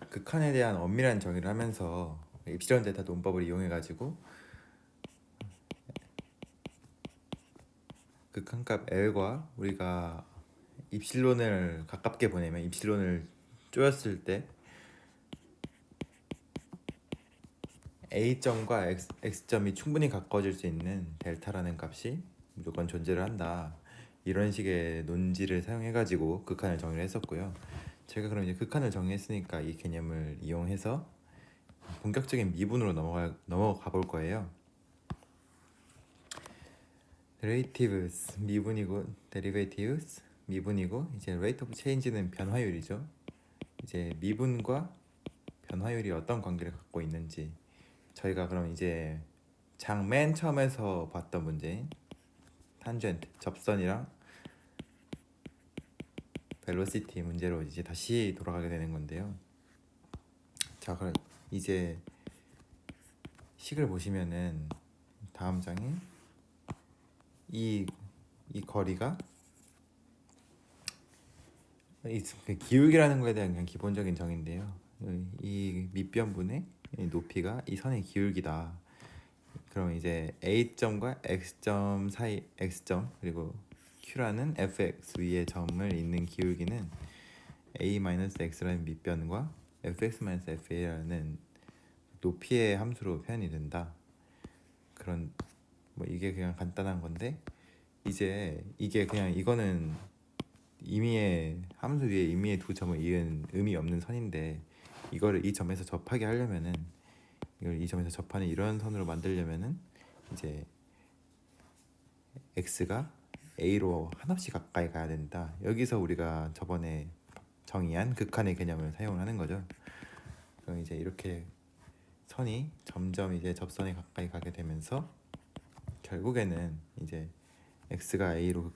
극한에 대한 엄밀한 정의를 하면서 입실론 데이터 논법을 이용해 가지고 극한값 L과 우리가 입실론을 가깝게 보내면 입실론을 쪼였을 때 A점과 X점이 충분히 가까워질 수 있는 델타라는 값이 무조건 존재를 한다. 이런 식의 논지를 사용해 가지고 극한을 정의를 했었고요. 제가 그럼 이제 극한을 정의했으니까 이 개념을 이용해서 본격적인 미분으로 넘어가 볼 거예요. derivatives 미분이고 derivatives 미분이고 이제 rate of change는 변화율이죠. 이제 미분과 변화율이 어떤 관계를 갖고 있는지 저희가 그럼 이제 맨 처음에서 봤던 문제인 탄젠트 접선이랑 벨로시티 문제로 이제 다시 돌아가게 되는 건데요. 자, 그럼 이제 식을 보시면은 다음 장에 이 거리가 이 기울기라는 거에 대한 그냥 기본적인 정의인데요. 이 밑변분의 높이가 이 선의 기울기다. 그럼 이제 A점과 X점 사이 X점 그리고 Q라는 fx 위에 점을 잇는 기울기는 a-x라는 밑변과 fx-fa라는 높이의 함수로 표현이 된다. 그런 뭐 이게 그냥 간단한 건데 이제 이게 그냥 이거는 임의의 함수 위에 임의의 두 점을 이은 의미 없는 선인데 이거를 이 점에서 접하게 하려면은 이걸 이 점에서 접하는 이런 선으로 만들려면은 이제 x가 a로 한없이 가까이 가야 된다. 여기서 우리가 저번에 정의한 극한의 개념을 사용하는 거죠. 그럼 이제 이렇게 선이 점점 이제 접선에 가까이 가게 되면서 결국에는 이제 x가 a로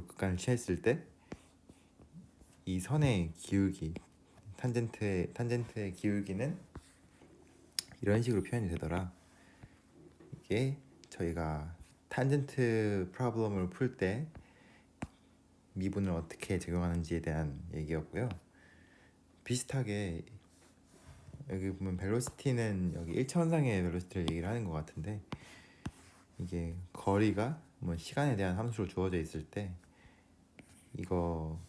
극한을 취했을 때 이 선의 기울기 탄젠트의 기울기는 이런 식으로 표현이 되더라. 이게 저희가 탄젠트 프로블럼을 풀 때 미분을 어떻게 적용하는지에 대한 얘기였고요. 비슷하게 여기 보면 벨로시티는 여기 1차원상의 벨로시티를 얘기를 하는 것 같은데 이게 거리가 뭐 시간에 대한 함수로 주어져 있을 때 이거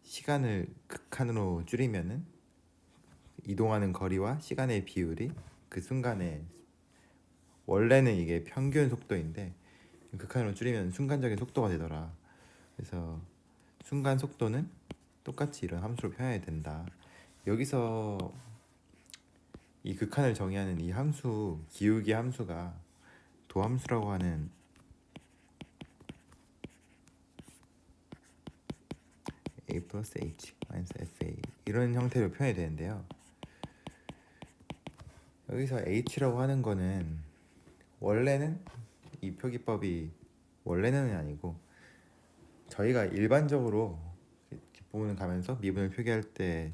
시간을 극한으로 줄이면은 이동하는 거리와 시간의 비율이 그 순간에 원래는 이게 평균 속도인데 극한으로 줄이면 순간적인 속도가 되더라. 그래서 순간 속도는 똑같이 이런 함수로 표현해야 된다. 여기서 이 극한을 정의하는 이 함수 기울기 함수가 도함수라고 하는 a 플러스 h 마이너스 fa 이런 형태로 표현이 되는데요. 여기서 h라고 하는 거는 원래는 이 표기법이 원래는 아니고 저희가 일반적으로 기본을 가면서 미분을 표기할 때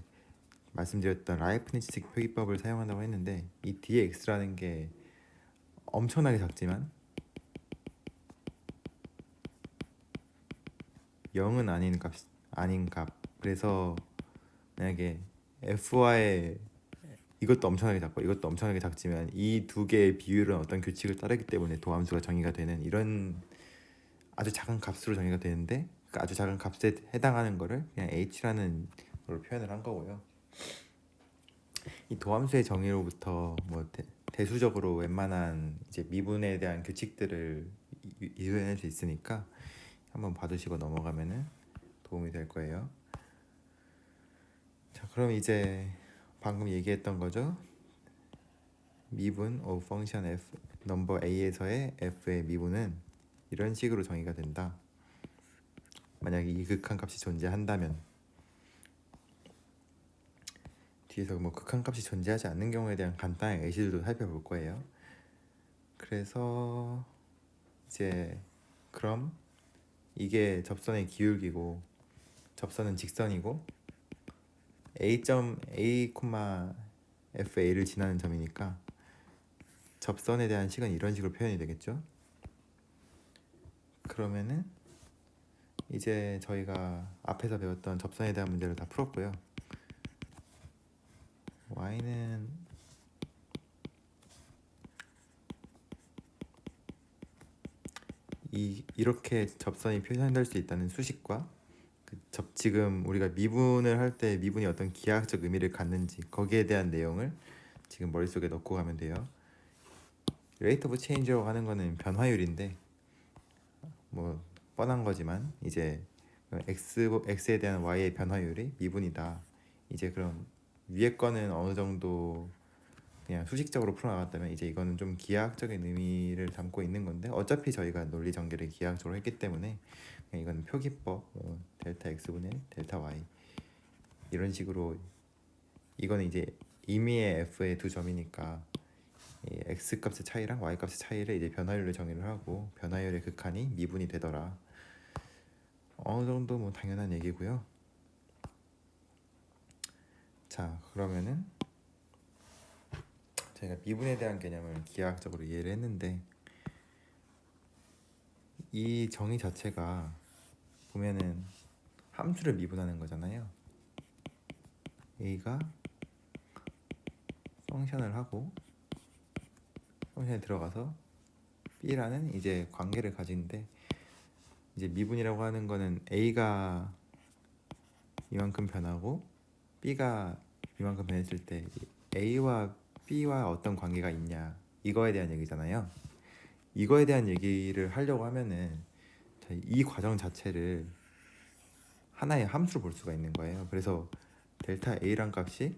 말씀드렸던 라이프니츠식 표기법을 사용한다고 했는데 이 dx라는 게 엄청나게 작지만 0은 아닌 값 그래서 만약에 f와의 이것도 엄청나게 작고 이것도 엄청나게 작지만 이 두 개의 비율은 어떤 규칙을 따르기 때문에 도함수가 정의가 되는 이런 아주 작은 값으로 정의가 되는데 그 아주 작은 값에 해당하는 거를 그냥 h라는 걸로 표현을 한 거고요. 이 도함수의 정의로부터 뭐 대수적으로 웬만한 이제 미분에 대한 규칙들을 이해할 수 있으니까 한번 봐두시고 넘어가면은 도움이 될 거예요. 자, 그럼 이제 방금 얘기했던 거죠. 미분 of function f 넘버 a에서의 f의 미분은 이런 식으로 정의가 된다. 만약에 이 극한값이 존재한다면 뒤에서 뭐 극한값이 존재하지 않는 경우에 대한 간단한 예시들도 살펴볼 거예요. 그래서 이제 그럼 이게 접선의 기울기고 접선은 직선이고 a, fa를 지나는 점이니까 접선에 대한 식은 이런 식으로 표현이 되겠죠. 그러면은 이제 저희가 앞에서 배웠던 접선에 대한 문제를 다 풀었고요. y는 이렇게 접선이 표현될 수 있다는 수식과 지금 우리가 미분을 할 때 미분이 어떤 기하학적 의미를 갖는지 거기에 대한 내용을 지금 머릿속에 넣고 가면 돼요. rate of change라고 하는 거는 변화율인데 뭐 뻔한 거지만 이제 x에 대한 y의 변화율이 미분이다. 이제 그럼 위에 거는 어느 정도 그냥 수식적으로 풀어나갔다면 이제 이거는 좀 기하학적인 의미를 담고 있는 건데 어차피 저희가 논리 전개를 기하학적으로 했기 때문에 그냥 이건 표기법 델타 x분의 델타 y 이런 식으로 이거는 이제 임의의 f의 두 점이니까 이 x 값의 차이랑 y 값의 차이를 이제 변화율로 정의를 하고 변화율의 극한이 미분이 되더라. 어느 정도 뭐 당연한 얘기고요. 자, 그러면은 제가 미분에 대한 개념을 기하학적으로 이해를 했는데 이 정의 자체가 보면은 함수를 미분하는 거잖아요. a가 펑션을 하고 펑션에 들어가서 b라는 이제 관계를 가지는데 이제 미분이라고 하는 거는 a가 이만큼 변하고 b가 이만큼 변했을 때 a와 b와 어떤 관계가 있냐 이거에 대한 얘기잖아요. 이거에 대한 얘기를 하려고 하면은 이 과정 자체를 하나의 함수로 볼 수가 있는 거예요. 그래서 델타 a란 값이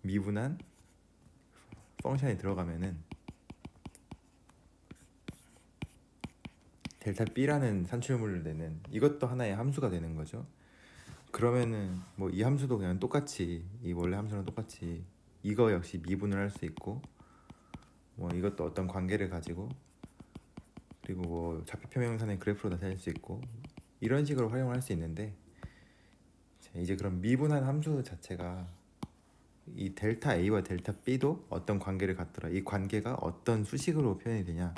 미분한 펑션에 들어가면은 델타 b라는 산출물을 내는 이것도 하나의 함수가 되는 거죠. 그러면은 뭐 이 함수도 그냥 똑같이 이 원래 함수랑 똑같이 이거 역시 미분을 할 수 있고 뭐 이것도 어떤 관계를 가지고 그리고 뭐 좌표표 명산의 그래프로 나타낼 수 있고 이런 식으로 활용을 할 수 있는데 이제 그럼 미분한 함수 자체가 이 델타 A와 델타 B도 어떤 관계를 갖더라. 이 관계가 어떤 수식으로 표현이 되냐.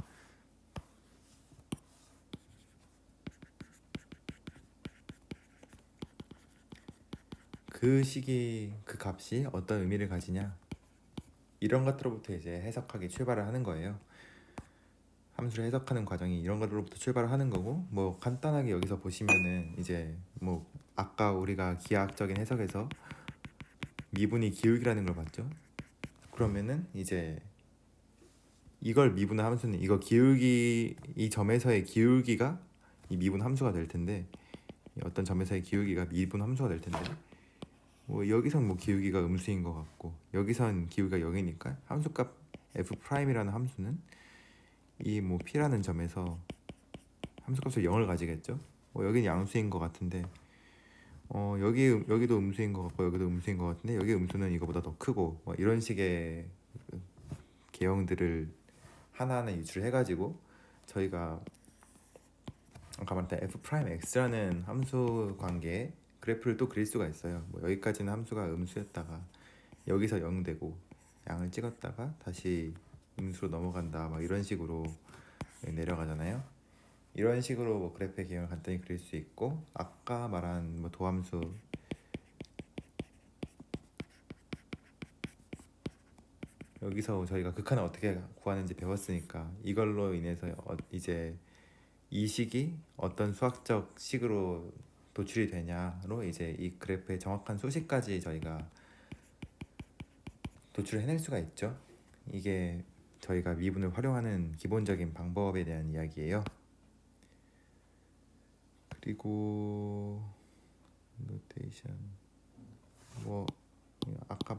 그 식이 그 값이 어떤 의미를 가지냐. 이런 것들로부터 이제 해석하기 출발을 하는 거예요. 함수를 해석하는 과정이 이런 것들로부터 출발을 하는 거고 뭐 간단하게 여기서 보시면은 이제 뭐 아까 우리가 기하학적인 해석에서 미분이 기울기라는 걸 봤죠. 그러면은 이제 이걸 미분한 함수는 이거 기울기 이 점에서의 기울기가 이 미분 함수가 될 텐데 어떤 점에서의 기울기가 미분 함수가 될 텐데 뭐 여기선 뭐 기울기가 음수인 것 같고 여기선 기울기가 0이니까 함수값 f'이라는 함수는 이 뭐 p라는 점에서 함수값을 0을 가지겠죠. 여기는 양수인 것 같은데 여기도 음수인 것 같고 여기도 음수인 것 같은데 여기 음수는 이거보다 더 크고 뭐 이런 식의 개형들을 하나하나 유출을 해가지고 저희가 아까 말했던 f'x라는 함수 관계에 그래프를 또 그릴 수가 있어요. 뭐 여기까지는 함수가 음수였다가 여기서 0 되고 양을 찍었다가 다시 음수로 넘어간다 막 이런 식으로 내려가잖아요. 이런 식으로 뭐 그래프의 개형을 간단히 그릴 수 있고 아까 말한 뭐 도함수 여기서 저희가 극한을 어떻게 구하는지 배웠으니까 이걸로 인해서 이제 이 식이 어떤 수학적 식으로 도출이 되냐로 이제 이 그래프의 정확한 수식까지 저희가 도출을 해낼 수가 있죠. 이게 저희가 미분을 활용하는 기본적인 방법에 대한 이야기예요. 그리고 노테이션 뭐 아까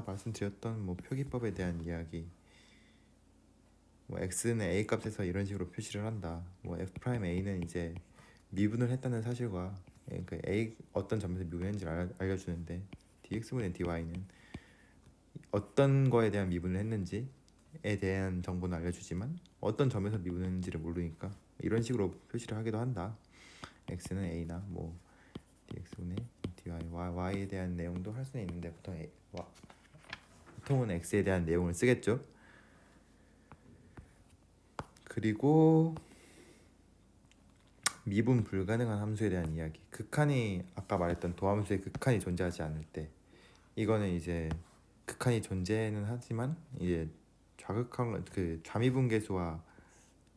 말씀드렸던 뭐 표기법에 대한 이야기 뭐 x는 a 값에서 이런 식으로 표시를 한다. 뭐 f'a는 이제 미분을 했다는 사실과 그 a 어떤 점에서 미분했는지를 알려주는데 dx분의 dy는 어떤 거에 대한 미분을 했는지에 대한 정보는 알려주지만 어떤 점에서 미분했는지를 모르니까 이런 식으로 표시를 하기도 한다. x는 a나 뭐 dx분의 dy, y에 대한 내용도 할 수는 있는데 보통은 x에 대한 내용을 쓰겠죠. 그리고 미분 불가능한 함수에 대한 이야기. 극한이 아까 말했던 도함수의 극한이 존재하지 않을 때 이거는 이제 극한이 존재는 하지만 이제 좌극한 그 좌미분계수와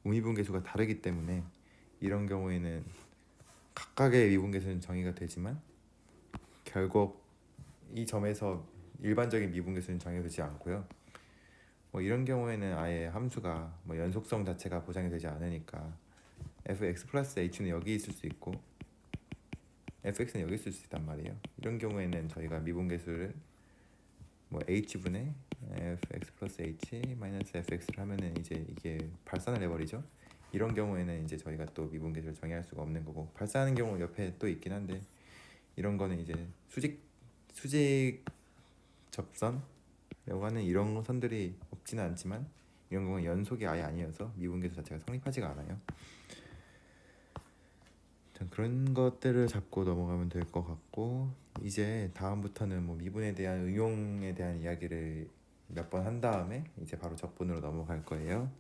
우미분계수가 다르기 때문에 이런 경우에는 각각의 미분계수는 정의가 되지만 결국 이 점에서 일반적인 미분계수는 정해지지 않고요. 뭐 이런 경우에는 아예 함수가 뭐 연속성 자체가 보장이 되지 않으니까 fx 플러스 h는 여기 있을 수 있고 fx는 여기 있을 수 있단 말이에요. 이런 경우에는 저희가 미분계수를 뭐 h분의 fx 플러스 h 마이너스 fx를 하면은 이제 이게 발산을 해버리죠. 이런 경우에는 이제 저희가 또 미분계수를 정의할 수가 없는 거고, 발산하는 경우 옆에 또 있긴 한데 이런 거는 이제 수직 접선이라고 하는 이런 선들이 없지는 않지만 이런 경우는 연속이 아예 아니어서 미분계수 자체가 성립하지가 않아요. 그런 것들을 잡고 넘어가면 될 것 같고, 이제 다음부터는 뭐 미분에 대한 응용에 대한 이야기를 몇 번 한 다음에 이제 바로 적분으로 넘어갈 거예요.